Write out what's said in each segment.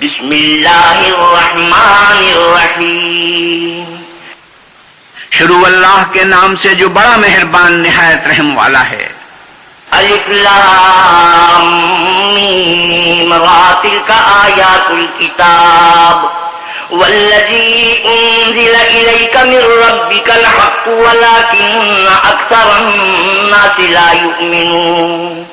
بسم اللہ الرحمن الرحیم. شروع اللہ کے نام سے جو بڑا مہربان نہایت رحم والا ہے. الف لام میم را تلک آیات الکتاب والذی انزل الیک من ربک الحق ولکن اکثر الناس لا یؤمنون.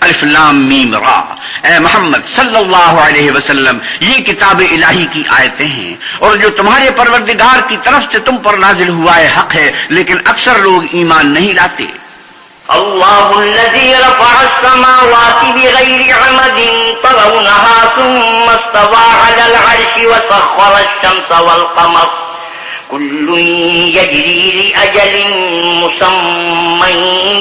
الف لام میم را، اے محمد صلی اللہ علیہ وسلم، یہ کتاب الہی کی آیتیں ہیں اور جو تمہارے پروردگار کی طرف سے تم پر نازل ہوا ہے حق ہے، لیکن اکثر لوگ ایمان نہیں لاتے. اللہ الذی رفع السماوات بغیر عمد ترونها ثم استوى على العرش وسخر الشمس والقمر كل يجري لأجل مسمى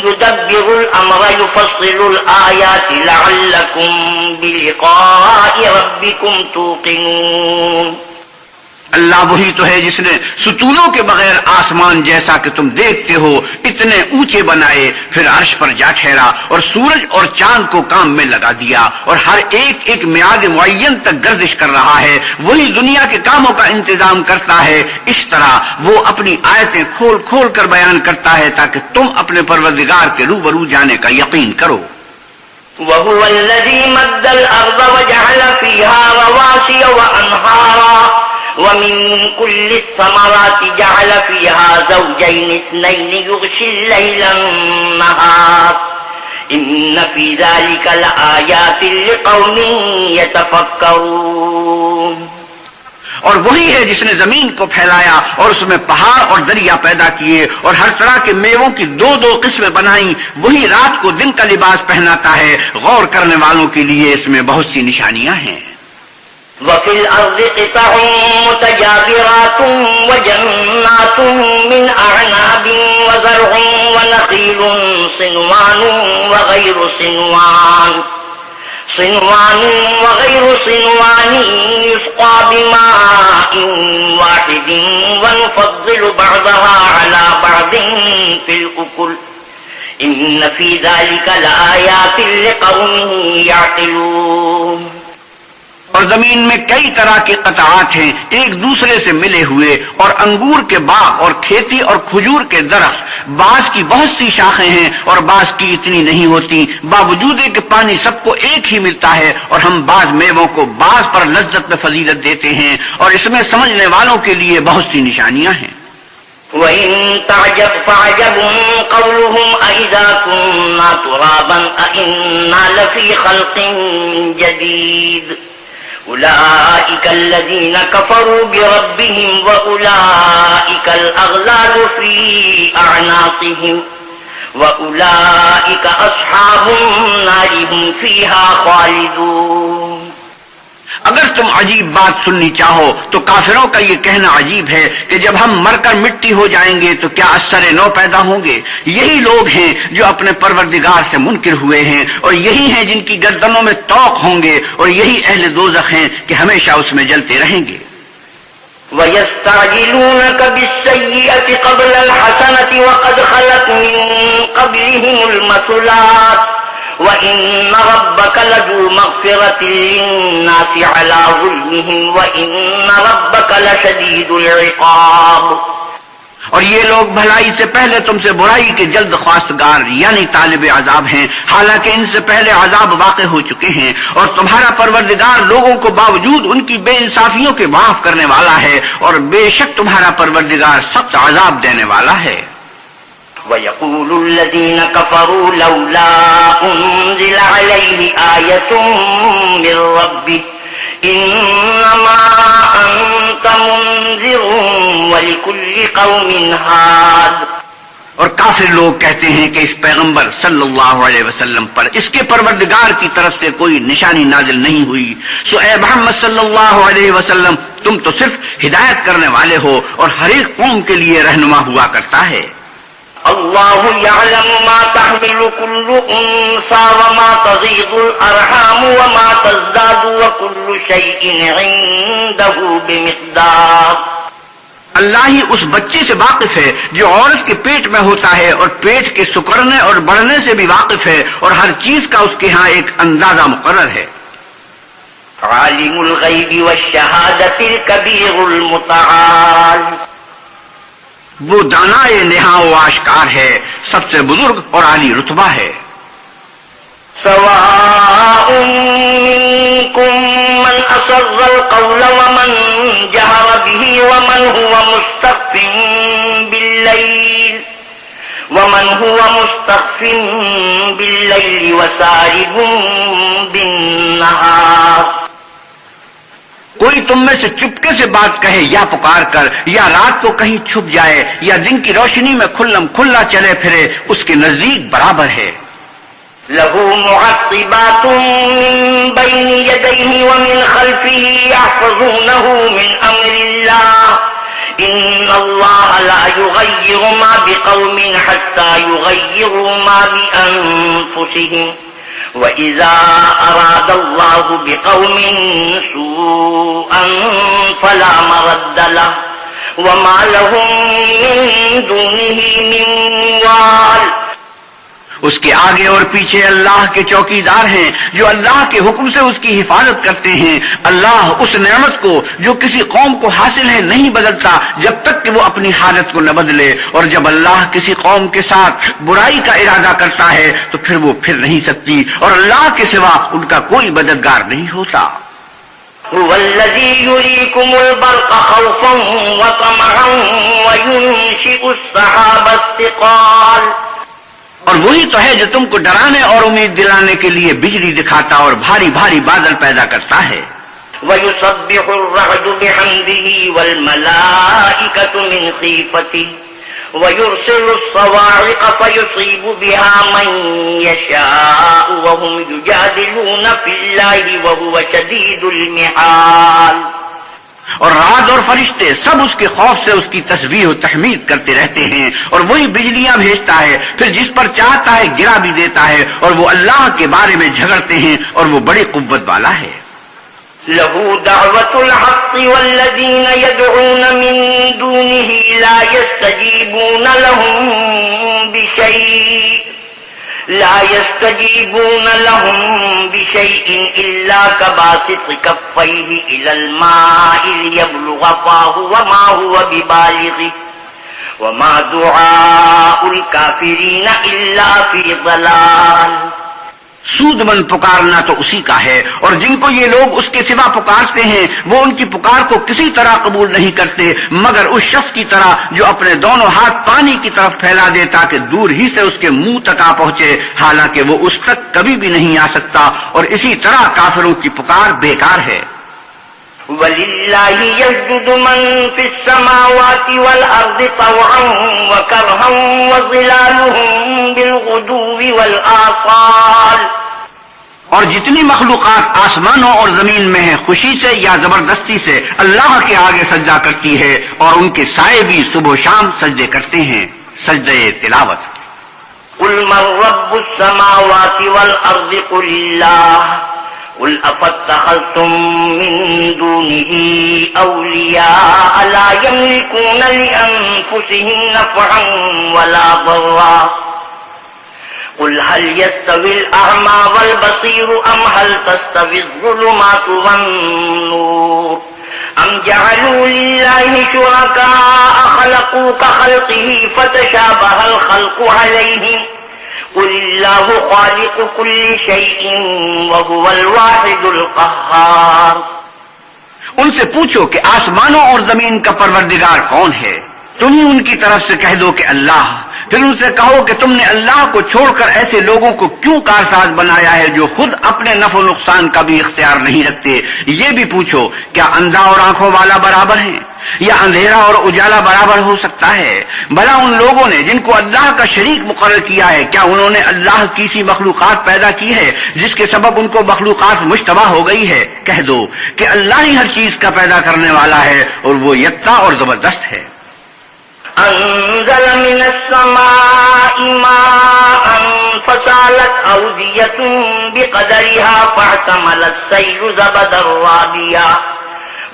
يدبر الأمر يفصل الآيات لعلكم بلقاء ربكم توقنون. اللہ وہی تو ہے جس نے ستونوں کے بغیر آسمان جیسا کہ تم دیکھتے ہو اتنے اونچے بنائے، پھر عرش پر جا ٹھہرا اور سورج اور چاند کو کام میں لگا دیا اور ہر ایک ایک میعاد معین تک گردش کر رہا ہے. وہی دنیا کے کاموں کا انتظام کرتا ہے. اس طرح وہ اپنی آیتیں کھول کھول کر بیان کرتا ہے تاکہ تم اپنے پروردگار کے روبرو جانے کا یقین کرو. وهو الذي مد الأرض وجعل فيها رواسي وأنهارا ومن كل الثمرات جعل فيها زوجين اثنين يغشي الليل النهار إن في ذلك لآيات لقوم يتفكرون. اور وہی ہے جس نے زمین کو پھیلایا اور اس میں پہاڑ اور دریا پیدا کیے اور ہر طرح کے میووں کی دو دو قسمیں بنائیں. وہی رات کو دن کا لباس پہناتا ہے. غور کرنے والوں کے لیے اس میں بہت سی نشانیاں ہیں. وفي الأرض قطع متجاورات وجنات من أعناب وزرع ونخيل صنوان وغير صنوان يسقى بماء واحد ونفضل بعضها على بعض في الأكل إن في ذلك لآيات لقوم يعقلون. اور زمین میں کئی طرح کے قطعات ہیں ایک دوسرے سے ملے ہوئے، اور انگور کے باغ اور کھیتی اور کھجور کے درخت. بعض کی بہت سی شاخیں ہیں اور بعض کی اتنی نہیں ہوتی، باوجود کہ پانی سب کو ایک ہی ملتا ہے. اور ہم بعض میووں کو بعض پر لذت میں فضیلت دیتے ہیں، اور اس میں سمجھنے والوں کے لیے بہت سی نشانیاں ہیں. وَإِن تَعْجَبْ فَعَجَبٌ قَوْلُهُمْ أَإِذَا كُنَّا تُرَابًا أَإِنَّا لَفِي خَلْقٍ جَدِيدٍ أولئك الذين كفروا بربهم وأولئك الأغلال في أعناقهم وأولئك أصحاب النار هم فيها خالدون. اگر تم عجیب بات سننی چاہو تو کافروں کا یہ کہنا عجیب ہے کہ جب ہم مر کر مٹی ہو جائیں گے تو کیا اثر نو پیدا ہوں گے. یہی لوگ ہیں جو اپنے پروردگار سے منکر ہوئے ہیں، اور یہی ہیں جن کی گردنوں میں طوق ہوں گے، اور یہی اہل دوزخ ہیں کہ ہمیشہ اس میں جلتے رہیں گے. وَيَسْتَعْجِلُونَكَ بِالسَّيِّئَةِ قَبْلَ الْحَسَنَةِ وَقَدْ خَلَتْ مِن قَبْلِهِمُ الْمَثُلَاتُ وَإِنَّ رَبَّكَ لَذُو مَغْفِرَةٍ لِلنَّاسِ عَلَى ظُلْمِهِمْ وَإِنَّ رَبَّكَ لَشَدِيدُ الْعِقَابِ. اور یہ لوگ بھلائی سے پہلے تم سے برائی کے جلد خواستگار یعنی طالب عذاب ہیں، حالانکہ ان سے پہلے عذاب واقع ہو چکے ہیں. اور تمہارا پروردگار لوگوں کو باوجود ان کی بے انصافیوں کے معاف کرنے والا ہے، اور بے شک تمہارا پروردگار سخت عذاب دینے والا ہے. وَيَقُولُ الَّذِينَ كَفَرُوا لَوْلَا أُنزِلَ عَلَيْهِ آيَةٌ مِّن رَّبِّهِ إِنَّمَا أَنتَ مُنذِرٌ وَلِكُلِّ قَوْمٍ هَادٍ. اور کافر لوگ کہتے ہیں کہ اس پیغمبر صلی اللہ علیہ وسلم پر اس کے پروردگار کی طرف سے کوئی نشانی نازل نہیں ہوئی. سو اے محمد صلی اللہ علیہ وسلم، تم تو صرف ہدایت کرنے والے ہو اور ہر ایک قوم کے لیے رہنما ہوا کرتا ہے. اللہ یعلم ما تحمل كل انثى وما تغيض الارحام وما تزداد وكل شيء عنده بمقدار. اللہ ہی اس بچے سے واقف ہے جو عورت کے پیٹ میں ہوتا ہے، اور پیٹ کے سکڑنے اور بڑھنے سے بھی واقف ہے، اور ہر چیز کا اس کے ہاں ایک اندازہ مقرر ہے. عالم الغیب والشہادۃ الکبیر المتعال، وہ دانائے نہا و آشکار ہے، سب سے بزرگ اور عالی رتبہ ہے۔ سواء منکم من اسر القول ومن جہر به ومن هو مستخف باللیل وسارب بالنہار، کوئی تم میں سے چپکے سے بات کہے یا پکار کر، یا رات کو کہیں چھپ جائے یا دن کی روشنی میں کھلم کھلا چلے پھرے، اس کے نزدیک برابر ہے۔ لہ معقبات من بین یدیہ ومن خلفہ یحفظونہ من امر اللہ، ان اللہ لا یغیر ما بقوم حتی یغیروا ما بانفسہم، وَإِذَا أَرَادَ اللَّهُ بِقَوْمٍ سُوءًا فَلَا مَرَدَّ لَهُ وَمَا لَهُم مِّن دُونِهِ مِن وَالٍ، اس کے آگے اور پیچھے اللہ کے چوکیدار ہیں جو اللہ کے حکم سے اس کی حفاظت کرتے ہیں۔ اللہ اس نعمت کو جو کسی قوم کو حاصل ہے نہیں بدلتا جب تک کہ وہ اپنی حالت کو نہ بدلے، اور جب اللہ کسی قوم کے ساتھ برائی کا ارادہ کرتا ہے تو پھر وہ پھر نہیں سکتی، اور اللہ کے سوا ان کا کوئی مددگار نہیں ہوتا۔ هو الذي يريكم البرق خوفا وطمعا وينشئ السحاب الثقال، اور وہی تو ہے جو تم کو ڈرانے اور امید دلانے کے لیے بجلی دکھاتا اور بھاری بھاری بادل پیدا کرتا ہے۔ وَيُسَبِّحُ الرَّعْدُ بِحَمْدِهِ وَالْمَلَائِكَةُ مِنْ خِيفَتِهِ وَيُرْسِلُ الصَّوَاعِقَ فَيُصِيبُ بِهَا مَن يَشَاءُ وَهُمْ يُجَادِلُونَ فِي اللَّهِ وَهُوَ شَدِيدُ الْمِحَالِ، اور رات اور فرشتے سب اس کے خوف سے اس کی تسبیح و تحمید کرتے رہتے ہیں، اور وہی بجلیاں بھیجتا ہے، پھر جس پر چاہتا ہے گرا بھی دیتا ہے، اور وہ اللہ کے بارے میں جھگڑتے ہیں اور وہ بڑی قوت والا ہے۔ له دعوة الحق والذين يدعون من دونه لا يستجيبون لهم بشيء إلا كباسط كفيه إلى الماء ليبلغ فاه وما هو ببالغه وما دعاء الكافرين إلا في ضلال، سود مند پکارنا تو اسی کا ہے، اور جن کو یہ لوگ اس کے سوا پکارتے ہیں وہ ان کی پکار کو کسی طرح قبول نہیں کرتے مگر اس شخص کی طرح جو اپنے دونوں ہاتھ پانی کی طرف پھیلا دے تاکہ دور ہی سے اس کے منہ تک آ پہنچے، حالانکہ وہ اس تک کبھی بھی نہیں آ سکتا، اور اسی طرح کافروں کی پکار بیکار ہے۔ وَلِلَّهِ يَسْجُدُ مَن فِي السَّمَاوَاتِ وَالْأَرْضِ طَوْعًا وَكَرْهًا وَظِلَالُهُم بِالْغُدُوِّ وَالْآصَالِ، اور جتنی مخلوقات آسمانوں اور زمین میں ہیں خوشی سے یا زبردستی سے اللہ کے آگے سجدہ کرتی ہے، اور ان کے سائے بھی صبح و شام سجدے کرتے ہیں، سجدے تلاوت۔ قُلْ مَن رَّبُّ السَّمَاوَاتِ وَالْأَرْضِ قُلِ اللَّهُ قُلْ أَفَاتَّخَذْتُم مِّن دُونِهِ أَوْلِيَاءَ لَا يَمْلِكُونَ لِأَنفُسِهِمْ نَفْعًا وَلَا ضَرًّا، قُلْ هَلْ يَسْتَوِي الْأَعْمَى وَالْبَصِيرُ أَمْ هَلْ تَسْتَوِي الظُّلُمَاتُ وَالنُّورُ أَمْ جَعَلُوا لِلَّهِ شُرَكَاءَ خَلَقُوا كَخَلْقِهِ فَتَشَابَهَ الْخَلْقُ عَلَيْهِمْ قُلِ اللَّهُ خَالِقُ كُلِّ شَيْءٍ وَهُوَ الْوَاحِدُ الْقَهَّارُ، ان سے پوچھو کہ آسمانوں اور زمین کا پروردگار کون ہے، تم ہی ان کی طرف سے کہہ دو کہ اللہ، پھر ان سے کہو کہ تم نے اللہ کو چھوڑ کر ایسے لوگوں کو کیوں کارساز بنایا ہے جو خود اپنے نفع و نقصان کا بھی اختیار نہیں رکھتے۔ یہ بھی پوچھو کیا اندھا اور آنکھوں والا برابر ہیں، یا اندھیرا اور اجالا برابر ہو سکتا ہے؟ بھلا ان لوگوں نے جن کو اللہ کا شریک مقرر کیا ہے کیا انہوں نے اللہ کی سی مخلوقات پیدا کی ہے جس کے سبب ان کو مخلوقات مشتبہ ہو گئی ہے؟ کہہ دو کہ اللہ ہی ہر چیز کا پیدا کرنے والا ہے اور وہ یکتا اور زبردست ہے۔ أنزل من السماء ماء فسالت أودية بقدرها فاحتمل السيل زبدا رابيا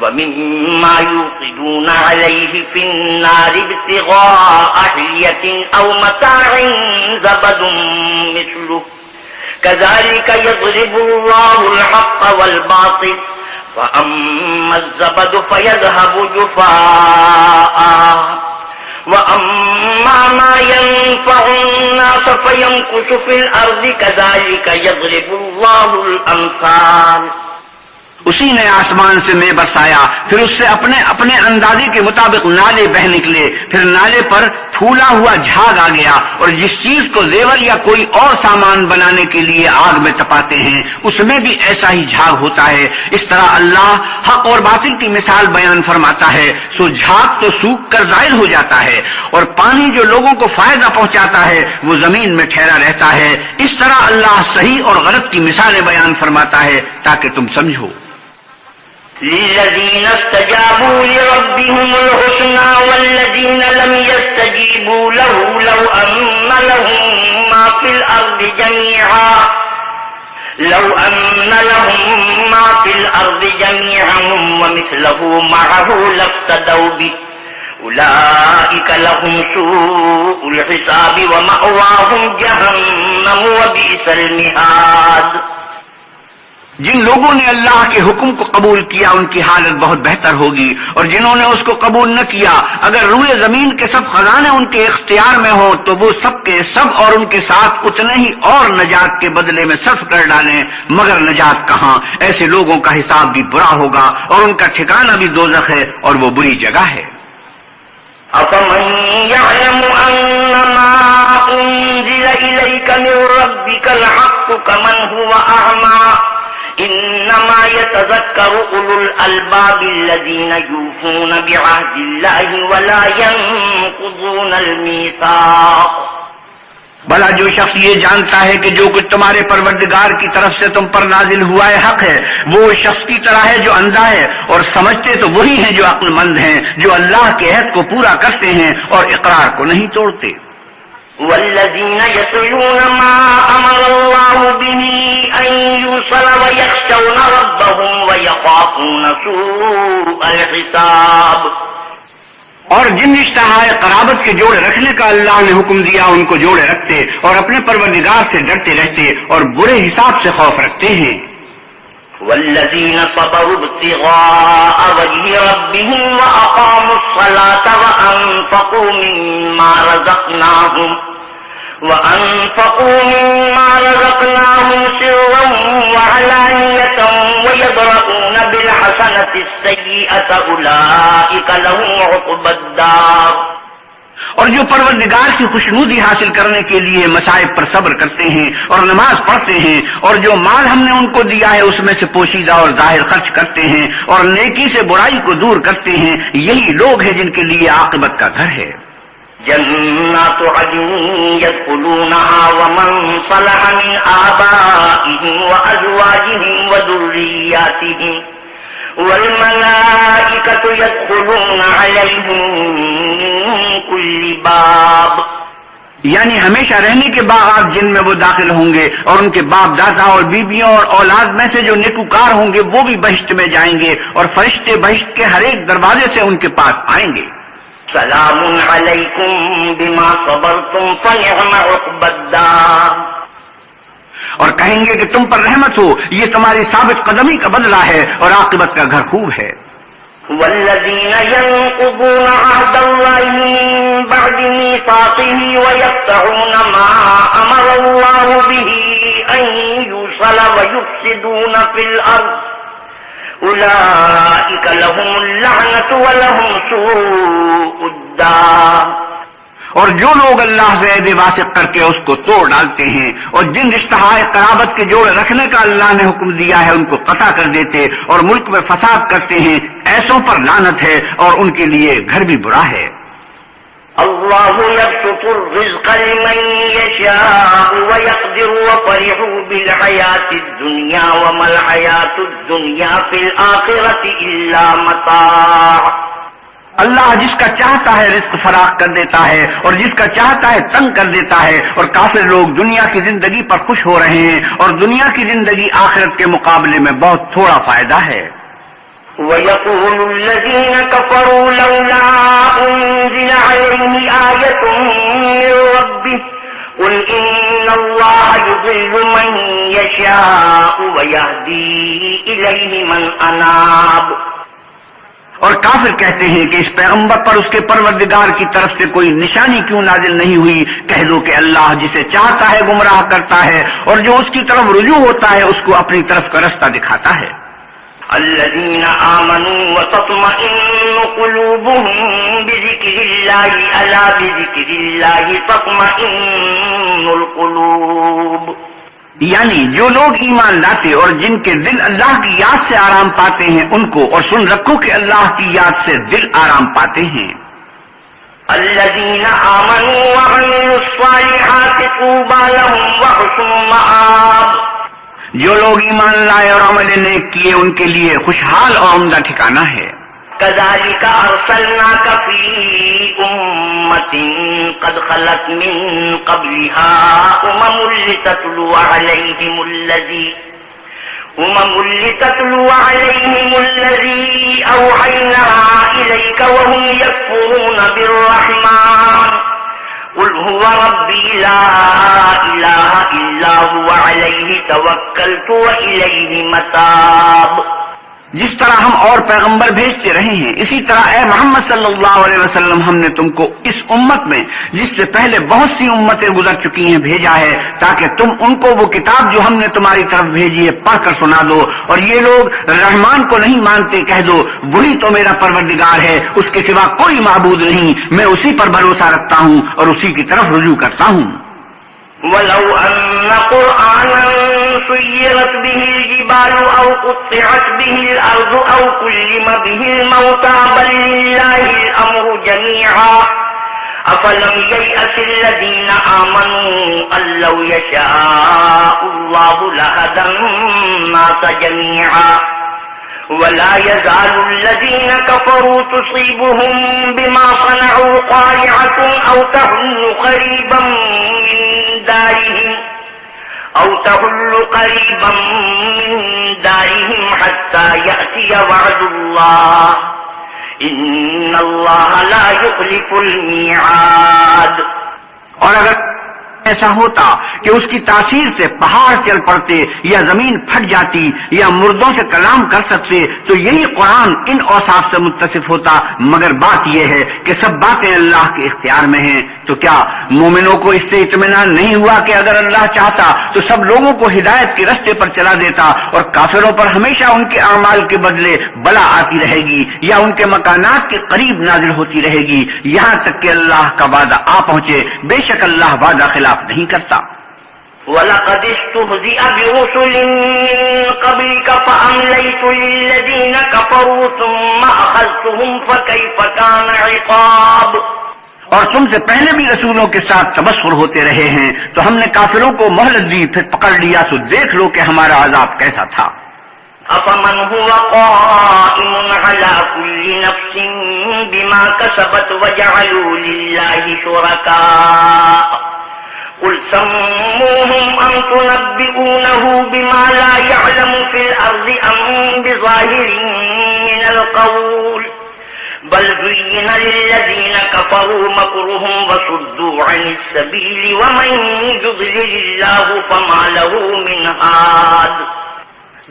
ومما يوقدون عليه في النار ابتغاء حلية أو متاع زبد مثله كذلك يضرب الله الحق والباطل وَأَمَّا الزَّبَدُ فَيَذْهَبُ جُفَاءً وَأَمَّا مَا يَنفَعُ النَّاسَ فَيَمْكُثُ فِي الْأَرْضِ كَذَلِكَ يَضْرِبُ اللَّهُ الْأَمْثَالَ۔ اسی نے آسمان سے مے برسایا، پھر اس سے اپنے اپنے اندازے کے مطابق نالے بہ نکلے، پھر نالے پر پھولا ہوا جھاگ آ گیا، اور جس چیز کو زیور یا کوئی اور سامان بنانے کے لیے آگ میں تپاتے ہیں اس میں بھی ایسا ہی جھاگ ہوتا ہے۔ اس طرح اللہ حق اور باطل کی مثال بیان فرماتا ہے، سو جھاگ تو سوکھ کر ظاہر ہو جاتا ہے، اور پانی جو لوگوں کو فائدہ پہنچاتا ہے وہ زمین میں ٹھہرا رہتا ہے۔ اس طرح اللہ صحیح اور غلط کی مثالیں بیان فرماتا ہے تاکہ تم سمجھو۔ للذين استجابوا لربهم الحسنى والذين لم يستجيبوا له لو أن لهم ما في الأرض جميعا ومثله معه لافتدوا به أولئك لهم سوء الحساب ومأواهم جهنم وبئس المهاد۔ جن لوگوں نے اللہ کے حکم کو قبول کیا ان کی حالت بہت بہتر ہوگی، اور جنہوں نے اس کو قبول نہ کیا اگر روئے زمین کے سب خزانے ان کے اختیار میں ہوں تو وہ سب کے سب اور ان کے ساتھ اتنے ہی اور نجات کے بدلے میں صرف کر ڈالیں، مگر نجات کہاں؟ ایسے لوگوں کا حساب بھی برا ہوگا اور ان کا ٹھکانہ بھی دوزخ ہے اور وہ بری جگہ ہے۔ أَفَمَنْ يَعْلَمُ أَنَّمَا أُنزِلَ إِلَيْكَ مِنْ رَبِّكَ الْحَقُّ كَمَنْ هُوَ أَعْمَى إِنَّمَا يَتَذَكَّرُ أُولُو الْأَلْبَابِ الَّذِينَ يُوفُونَ بِعَهْدِ اللَّهِ وَلَا يَنقُضُونَ الْمِيثَاقَ۔ بھلا جو شخص یہ جانتا ہے کہ جو کچھ تمہارے پروردگار کی طرف سے تم پر نازل ہوا ہے حق ہے، وہ اس شخص کی طرح ہے جو اندھا ہے، اور سمجھتے تو وہی ہیں جو عقل مند ہیں، جو اللہ کے عہد کو پورا کرتے ہیں اور اقرار کو نہیں توڑتے۔ والذین یصلون ما امر اللہ به ان یوصل ویخشون ربهم ویخافون سوء الحساب۔ اور جن اشتہائے قرابت کے جوڑے رکھنے کا اللہ نے حکم دیا ان کو جوڑے رکھتے اور اپنے پروردگار سے ڈرتے رہتے اور برے حساب سے خوف رکھتے ہیں۔ والذین صبروا ابتغاء وجه ربهم وأقاموا الصلاة وأنفقوا مما رزقناهم سرا وعلانية ويدرؤون بالحسنة السيئة أولئك لهم عقبى الدار۔ اور جو پروردگار کی خوشنودی حاصل کرنے کے لیے مصائب پر صبر کرتے ہیں اور نماز پڑھتے ہیں، اور جو مال ہم نے ان کو دیا ہے اس میں سے پوشیدہ اور ظاہر خرچ کرتے ہیں اور نیکی سے برائی کو دور کرتے ہیں، یہی لوگ ہیں جن کے لیے عاقبت کا گھر ہے۔ جنات عدن يدخلونها ومن صلح من آبائهم وأزواجهم وذرياتهم والملائكة يدخلون عليهم من كل باب۔ یعنی ہمیشہ رہنے کے باغات جن میں وہ داخل ہوں گے، اور ان کے باپ دادا اور بیویوں اور اولاد میں سے جو نیکوکار ہوں گے وہ بھی بہشت میں جائیں گے، اور فرشتے بہشت کے ہر ایک دروازے سے ان کے پاس آئیں گے۔ سلام علیکم بما صبرتم فنعم عقبی الدار۔ اور کہیں گے کہ تم پر رحمت ہو، یہ تمہاری ثابت قدمی کا بدلہ ہے اور عاقبت کا گھر خوب ہے۔ والذین ينقضون عهد الله من بعد ميثاقه ويقطعون ما امر الله به ان يوصل ويفسدون في الارض اولئک لهم اللعنة ولهم سوء الدار۔ اور جو لوگ اللہ سے عہد واثق کر کے اس کو توڑ ڈالتے ہیں اور جن رشتہائے قرابت کے جوڑے رکھنے کا اللہ نے حکم دیا ہے ان کو قطع کر دیتے اور ملک میں فساد کرتے ہیں، ایسوں پر لعنت ہے اور ان کے لیے گھر بھی برا ہے۔ اللہ یبسط الرزق لمن یشاء ویقدر وفرحوا بالحیاة الدنیا وما الحیاة الدنیا فی الآخرة الا متاع۔ اللہ جس کا چاہتا ہے رزق فراخ کر دیتا ہے اور جس کا چاہتا ہے تنگ کر دیتا ہے، اور کافر لوگ دنیا کی زندگی پر خوش ہو رہے ہیں اور دنیا کی زندگی آخرت کے مقابلے میں بہت تھوڑا فائدہ ہے۔ وَيَقُولُ الَّذِينَ كَفَرُوا لَوْلَا أُنزِلَ عَلَيْهِ آيَةٌ مِّن رَّبِّهِ قل إن الله يضل من يشاء ويهدي إليه من أناب. اور کافر کہتے ہیں کہ اس پیغمبر پر اس کے پروردگار کی طرف سے کوئی نشانی کیوں نازل نہیں ہوئی؟ کہہ دو کہ اللہ جسے چاہتا ہے گمراہ کرتا ہے، اور جو اس کی طرف رجوع ہوتا ہے اس کو اپنی طرف کا رستہ دکھاتا ہے. الذين آمنوا وتطمئن قلوبهم بذكر الله ألا بذكر الله تطمئن القلوب. یعنی جو لوگ ایمان لاتے اور جن کے دل اللہ کی یاد سے آرام پاتے ہیں ان کو، اور سن رکھو کہ اللہ کی یاد سے دل آرام پاتے ہیں. الذين آمنوا وعملوا الصالحات طوبى لهم وحسن مآب. جو لوگ ایمان لائے اور عمل نیک کیے ان کے لیے خوشحال اور عمدہ ٹھکانہ ہے. كذلك أرسلناك في أمة قد خلت من قبلها لتتلو عليهم الذي أوحينا إليك وهم يكفرون بالرحمن. قل هو ربي لا إله إلا هو عليه توكلت وإليه متاب. جس طرح ہم اور پیغمبر بھیجتے رہے ہیں اسی طرح اے محمد صلی اللہ علیہ وسلم ہم نے تم کو اس امت میں جس سے پہلے بہت سی امتیں گزر چکی ہیں بھیجا ہے تاکہ تم ان کو وہ کتاب جو ہم نے تمہاری طرف بھیجی ہے پڑھ کر سنا دو، اور یہ لوگ رحمان کو نہیں مانتے کہہ دو وہی تو میرا پروردگار ہے، اس کے سوا کوئی معبود نہیں، میں اسی پر بھروسہ رکھتا ہوں اور اسی کی طرف رجوع کرتا ہوں. ولو أن قرآنا سيرت به الجبال أو قطعت به الأرض أو كلم به الموتى بل لله الأمر جميعا أفلم ييأس الذين آمنوا أن لو يشاء الله لهدى الناس جميعا ولا يزال الذين كفروا تصيبهم بما صنعوا قارعة أو تحل قريبا من دارهم حتى يأتي وعد الله إن الله لا يخلف الميعاد. اور اگر ایسا ہوتا کہ اس کی تاثیر سے پہاڑ چل پڑتے یا زمین پھٹ جاتی یا مردوں سے کلام کر سکتے تو یہی قرآن ان اوصاف سے متصف ہوتا، مگر بات یہ ہے کہ سب باتیں اللہ کے اختیار میں ہیں. تو کیا مومنوں کو اس سے اطمینان نہیں ہوا کہ اگر اللہ چاہتا تو سب لوگوں کو ہدایت کے رستے پر چلا دیتا، اور کافروں پر ہمیشہ ان کے اعمال کے بدلے بلا آتی رہے گی یا ان کے مکانات کے قریب نازل ہوتی رہے گی یہاں تک کہ اللہ کا وعدہ آ پہنچے. بے شک اللہ وعدہ خلاف نہیں کرتا. وَلَقَدِ اسْتُهْزِئَ بِرُسُلٍ مِّن قَبْلِكَ فَأَمْلَيْتُ لِلَّذِينَ كَفَرُوا ثُمَّ أَخَذْتُهُمْ فَكَيْفَ كَانَ عِقَابِ. اور تم سے پہلے بھی رسولوں کے ساتھ تبصر ہوتے رہے ہیں تو ہم نے کافروں کو مہلت دی پھر پکڑ لیا، سو دیکھ لو کہ ہمارا عذاب کیسا تھا. أَفَمَنْ هُوَ قَائِمٌ عَلَى كُلِّ نَفْسٍ بِمَا كَسَبَتْ وَجَعَلُوا لِلَّهِ شُرَكَاءَ قُلْ سَمُّوهُمْ أَمْ تُنَبِّئُونَهُ بِمَا لَا يَعْلَمُ فِي الْأَرْضِ أَمْ بِظَاهِرٍ مِّنَ الْقَوْلِ بل زين للذين كفروا مكرهم وصدوا عن السبيل ومن يضلل الله فما له من هاد.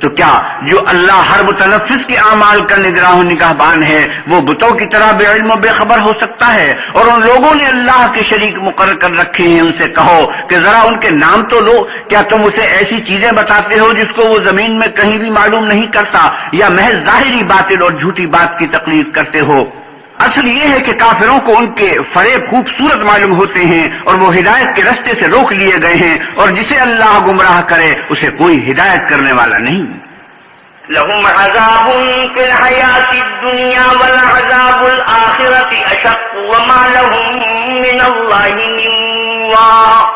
تو کیا جو اللہ ہر متنفس کے اعمال کا نگراں و نگہبان ہے وہ بتوں کی طرح بے علم و بے خبر ہو سکتا ہے؟ اور ان لوگوں نے اللہ کے شریک مقرر کر رکھے ہیں ان سے کہو کہ ذرا ان کے نام تو لو. کیا تم اسے ایسی چیزیں بتاتے ہو جس کو وہ زمین میں کہیں بھی معلوم نہیں کرتا، یا محض ظاہری باطل اور جھوٹی بات کی تقلید کرتے ہو؟ اصل یہ ہے کہ کافروں کو ان کے فریب خوبصورت معلوم ہوتے ہیں اور وہ ہدایت کے رستے سے روک لیے گئے ہیں، اور جسے اللہ گمراہ کرے اسے کوئی ہدایت کرنے والا نہیں. لهم عذاب في الحياة الدنيا والعذاب الآخرة أشق وما لهم من الله من واق.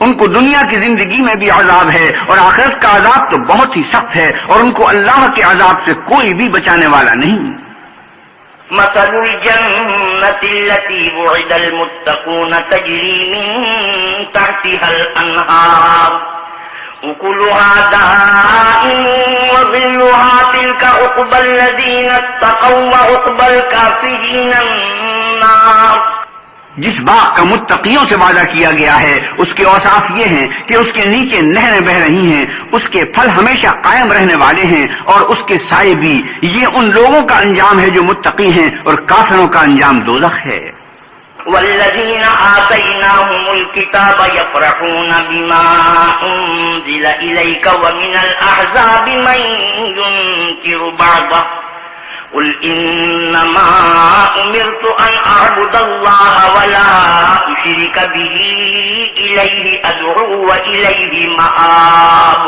ان کو دنیا کی زندگی میں بھی عذاب ہے اور آخرت کا عذاب تو بہت ہی سخت ہے، اور ان کو اللہ کے عذاب سے کوئی بھی بچانے والا نہیں. مثل الجنة التي وعد المتقون تجري من تحتها الأنهار أكلها دائم وظلها تلك عقبى الذين اتقوا وعقبى الكافرين النار. جس باغ کا متقیوں سے وعدہ کیا گیا ہے اس کے اوصاف یہ ہیں کہ اس کے نیچے نہریں بہ رہی ہیں، اس کے پھل ہمیشہ قائم رہنے والے ہیں اور اس کے سائے بھی۔ یہ ان لوگوں کا انجام ہے جو متقی ہیں، اور کافروں کا انجام دوزخ ہے۔ والذین آتیناہم الکتاب یفرحون بما انزل الیک ومن الاحزاب من ینکر بعضہ قل انما امرت ان اعبد اللہ ولا اشرک به الیہ ادعو والیہ مآب۔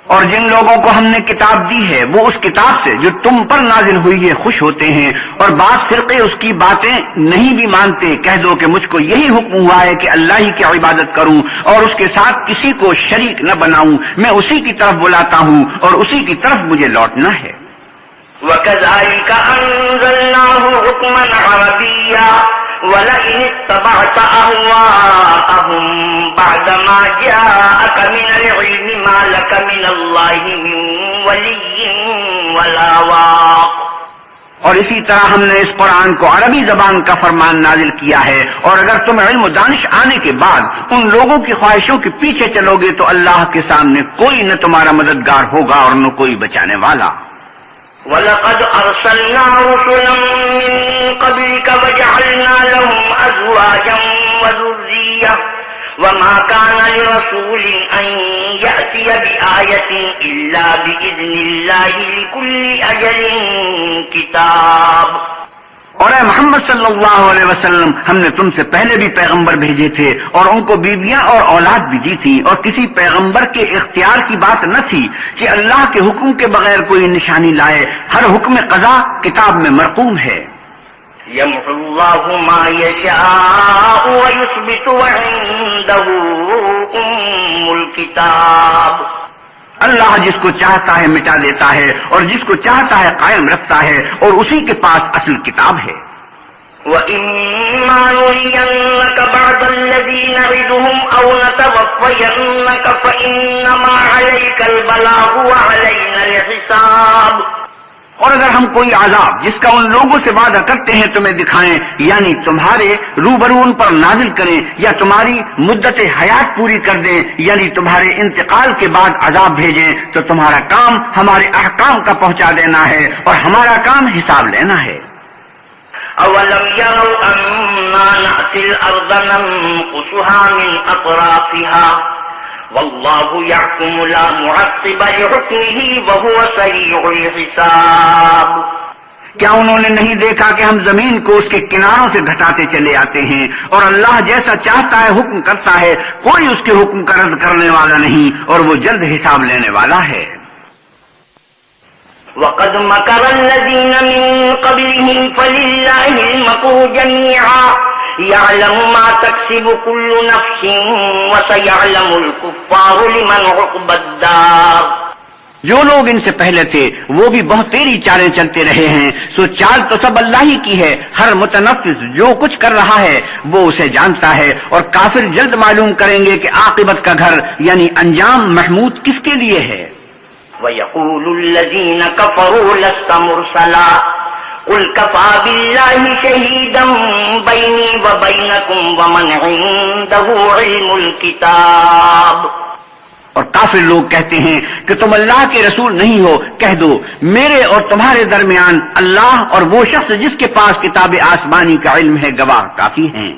اور جن لوگوں کو ہم نے کتاب دی ہے وہ اس کتاب سے جو تم پر نازل ہوئی ہے خوش ہوتے ہیں، اور بعض فرقے اس کی باتیں نہیں بھی مانتے۔ کہہ دو کہ مجھ کو یہی حکم ہوا ہے کہ اللہ ہی کی عبادت کروں اور اس کے ساتھ کسی کو شریک نہ بناؤں، میں اسی کی طرف بلاتا ہوں اور اسی کی طرف مجھے لوٹنا ہے۔ وَكَذَلِكَ أَنزَلْنَاهُ حُكْمًا عَرَبِيًّا وَلَئِنِ اتَّبَعْتَ أَهْوَاءَهُمْ بَعْدَمَا جَاءَكَ مِنَ الْعِلْمِ مَا لَكَ مِنَ اللَّهِ مِنْ وَلِيٍّ وَلَا وَاقٍ۔ اور اسی طرح ہم نے اس قرآن کو عربی زبان کا فرمان نازل کیا ہے، اور اگر تم علم و دانش آنے کے بعد ان لوگوں کی خواہشوں کے پیچھے چلو گے تو اللہ کے سامنے کوئی نہ تمہارا مددگار ہوگا اور نہ کوئی بچانے والا۔ وَلَقَدْ أَرْسَلْنَا رُسُلًا مِّن قَبْلِكَ وَجَعَلْنَا لَهُمْ أَزْوَاجًا وَذُرِّيَّةً وَمَا كَانَ لِرَسُولٍ أَن يَأْتِيَ بِآيَةٍ إِلَّا بِإِذْنِ اللَّهِ لِكُلِّ أَجَلٍ كِتَابٌ۔ اور اے محمد صلی اللہ علیہ وسلم، ہم نے تم سے پہلے بھی پیغمبر بھیجے تھے اور ان کو بیویاں اور اولاد بھی دی تھی، اور کسی پیغمبر کے اختیار کی بات نہ تھی کہ اللہ کے حکم کے بغیر کوئی نشانی لائے۔ ہر حکم قضا کتاب میں مرقوم ہے۔ يَمْحُو اللَّهُ مَا يَشَاءُ وَيُثْبِتُ وَعِندَهُ أُمُّ الْكِتَابِ۔ اللہ جس کو چاہتا ہے مٹا دیتا ہے اور جس کو چاہتا ہے قائم رکھتا ہے، اور اسی کے پاس اصل کتاب ہے۔ وَإِمَّا نُرِيَنَّكَ بَعْضَ الَّذِي نَعِدُهُمْ أَوْ نَتَوَفَّيَنَّكَ فَإِنَّمَا عَلَيْكَ الْبَلَاغُ وَعَلَيْنَا الْحِسَابُ۔ اور اگر ہم کوئی عذاب جس کا ان لوگوں سے وعدہ کرتے ہیں تمہیں دکھائیں، یعنی تمہارے روبرو ان پر نازل کریں، یا تمہاری مدت حیات پوری کر دیں، یعنی تمہارے انتقال کے بعد عذاب بھیجیں، تو تمہارا کام ہمارے احکام کا پہنچا دینا ہے اور ہمارا کام حساب لینا ہے۔ أَوَلَمْ يَرَوْا أَنَّا نَأْتِي الْأَرْضَ نَنقُصُهَا مِنْ أَطْرَافِهَا وَاللَّهُ يَحْكُمُ لَا مُعَقِّبَ لِحُكْمِهِ وَهُوَ سَرِيعُ الْحِسَابِ۔ کیا انہوں نے نہیں دیکھا کہ ہم زمین کو اس کے کناروں سے گھٹاتے چلے آتے ہیں، اور اللہ جیسا چاہتا ہے حکم کرتا ہے، کوئی اس کے حکم کا رد کرنے والا نہیں، اور وہ جلد حساب لینے والا ہے۔ وَقَدْ مَكَرَ الَّذِينَ مِن قَبْلِهِمْ فَلِلَّهِ الْمَكْرُ جَمِيعًا يَعْلَمُ مَا تَكْسِبُ كُلُّ نَفْسٍ وَسَيَعْلَمُ الْكُفَّارُ لِمَنْ عُقْبَى الدَّارِ۔ جو لوگ ان سے پہلے تھے وہ بھی بہت تیری چالیں چلتے رہے ہیں، سو چال تو سب اللہ ہی کی ہے، ہر متنفذ جو کچھ کر رہا ہے وہ اسے جانتا ہے، اور کافر جلد معلوم کریں گے کہ عاقبت کا گھر یعنی انجام محمود کس کے لیے ہے۔ وَيَقُولُ الَّذِينَ كَفَرُوا لَسْتَ مُرْسَلًا قُلْ كَفَى بِاللَّهِ شَهِيدًا بَيْنِي وَبَيْنَكُمْ وَمَنْ عِندَهُ عِلْمُ الْكِتَابِ۔ اور کافر لوگ کہتے ہیں کہ تم اللہ کے رسول نہیں ہو۔ کہہ دو میرے اور تمہارے درمیان اللہ اور وہ شخص جس کے پاس کتاب آسمانی کا علم ہے گواہ کافی ہیں۔